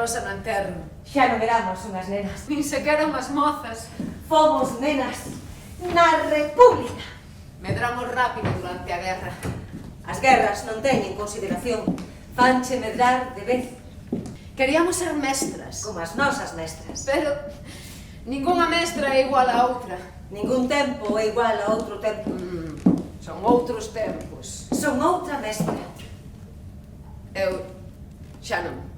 Rosa no enterro. Xa non éramos unhas nenas. Nin sequera unhas mozas. Fomos nenas na República. Medramos rápido durante a guerra. As guerras non teñen consideración. Fanche medrar de vez. Queríamos ser mestras. Como as nosas mestras. Pero ningunha mestra é igual a outra. Ningún tempo é igual a outro tempo. Son outros tempos. Son outra mestra. Eu xa non.